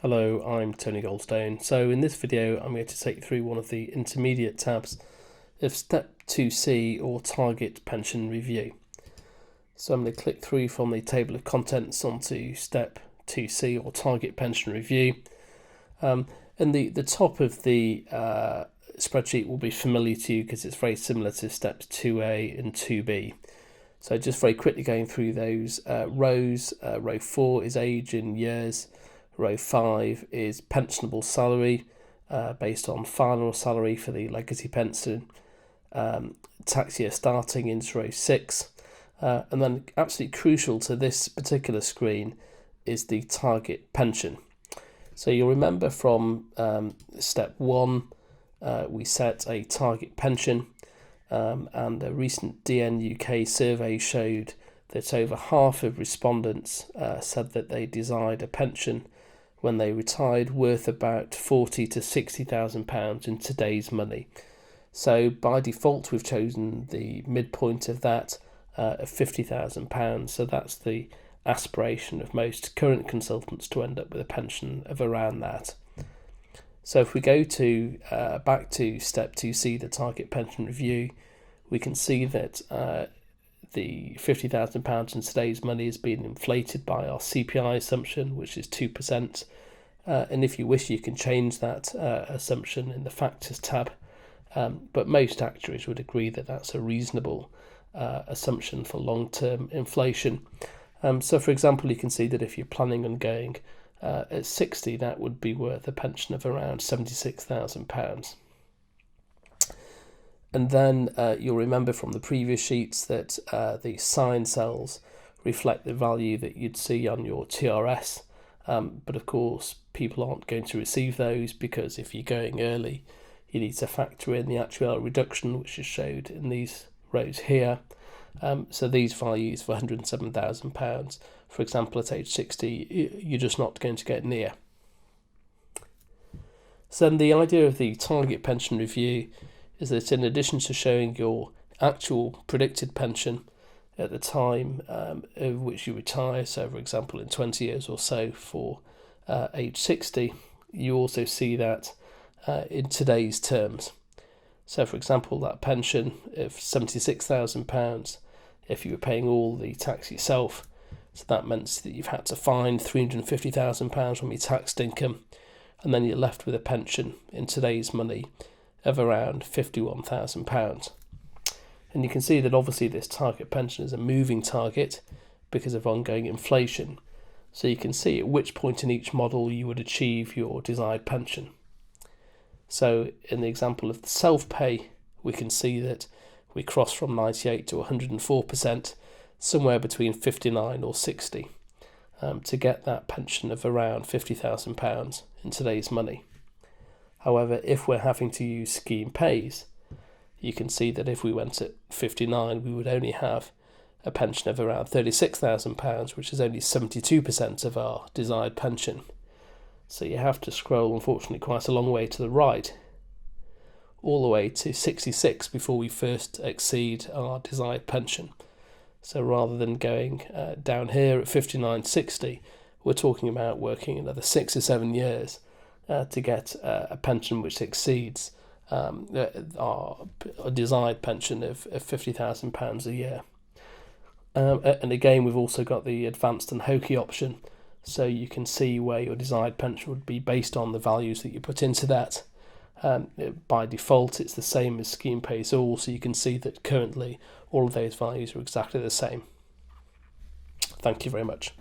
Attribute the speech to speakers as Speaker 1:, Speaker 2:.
Speaker 1: Hello, I'm Tony Goldstone. So in this video, I'm going to take you through one of the intermediate tabs of Step 2C or Target Pension Review. So I'm going to click through from the table of contents onto Step 2C or Target Pension Review. And the top of the spreadsheet will be familiar to you because it's very similar to Steps 2A and 2B. So just very quickly going through those rows. Row 4 is age in years. Row 5 is pensionable salary based on final salary for the legacy pension, tax year starting into row 6. And then absolutely crucial to this particular screen is the target pension. So you'll remember from step 1, we set a target pension, and a recent DN UK survey showed that over half of respondents said that they desired a pension when they retired worth about £40,000 to £60,000 in today's money. So by default, we've chosen the midpoint of that of £50,000. So that's the aspiration of most current consultants, to end up with a pension of around that. So if we go to back to step 2C, the target pension review, we can see that the £50,000 in today's money is being inflated by our CPI assumption, which is 2%. And if you wish, you can change that assumption in the factors tab. But most actuaries would agree that that's a reasonable assumption for long-term inflation. So, for example, you can see that if you're planning on going at 60, that would be worth a pension of around £76,000. And then you'll remember from the previous sheets that the sign cells reflect the value that you'd see on your TRS. But of course, people aren't going to receive those because if you're going early, you need to factor in the actuarial reduction, which is showed in these rows here. So these values for £107,000, for example, at age 60, you're just not going to get near. So then the idea of the target pension review is that in addition to showing your actual predicted pension at the time of which you retire, so for example in 20 years or so for age 60, you also see that in today's terms. So for example, that pension of £76,000, if you were paying all the tax yourself, so that meant that you've had to find £350,000 from your taxed income, and then you're left with a pension in today's money of around £51,000. And you can see that obviously this target pension is a moving target because of ongoing inflation. So you can see at which point in each model you would achieve your desired pension. So in the example of the self-pay, we can see that we cross from 98 to 104%, somewhere between 59 or 60, to get that pension of around £50,000 in today's money. However, if we're having to use scheme pays, you can see that if we went at 59, we would only have a pension of around £36,000, which is only 72% of our desired pension. So you have to scroll, unfortunately, quite a long way to the right, all the way to 66 before we first exceed our desired pension. So rather than going down here at 59.60, we're talking about working another 6 or 7 years to get a pension which exceeds our desired pension of £50,000 a year. And again, we've also got the advanced and hokey option, so you can see where your desired pension would be based on the values that you put into that. By default, it's the same as scheme pays all, so you can see that currently all of those values are exactly the same. Thank you very much.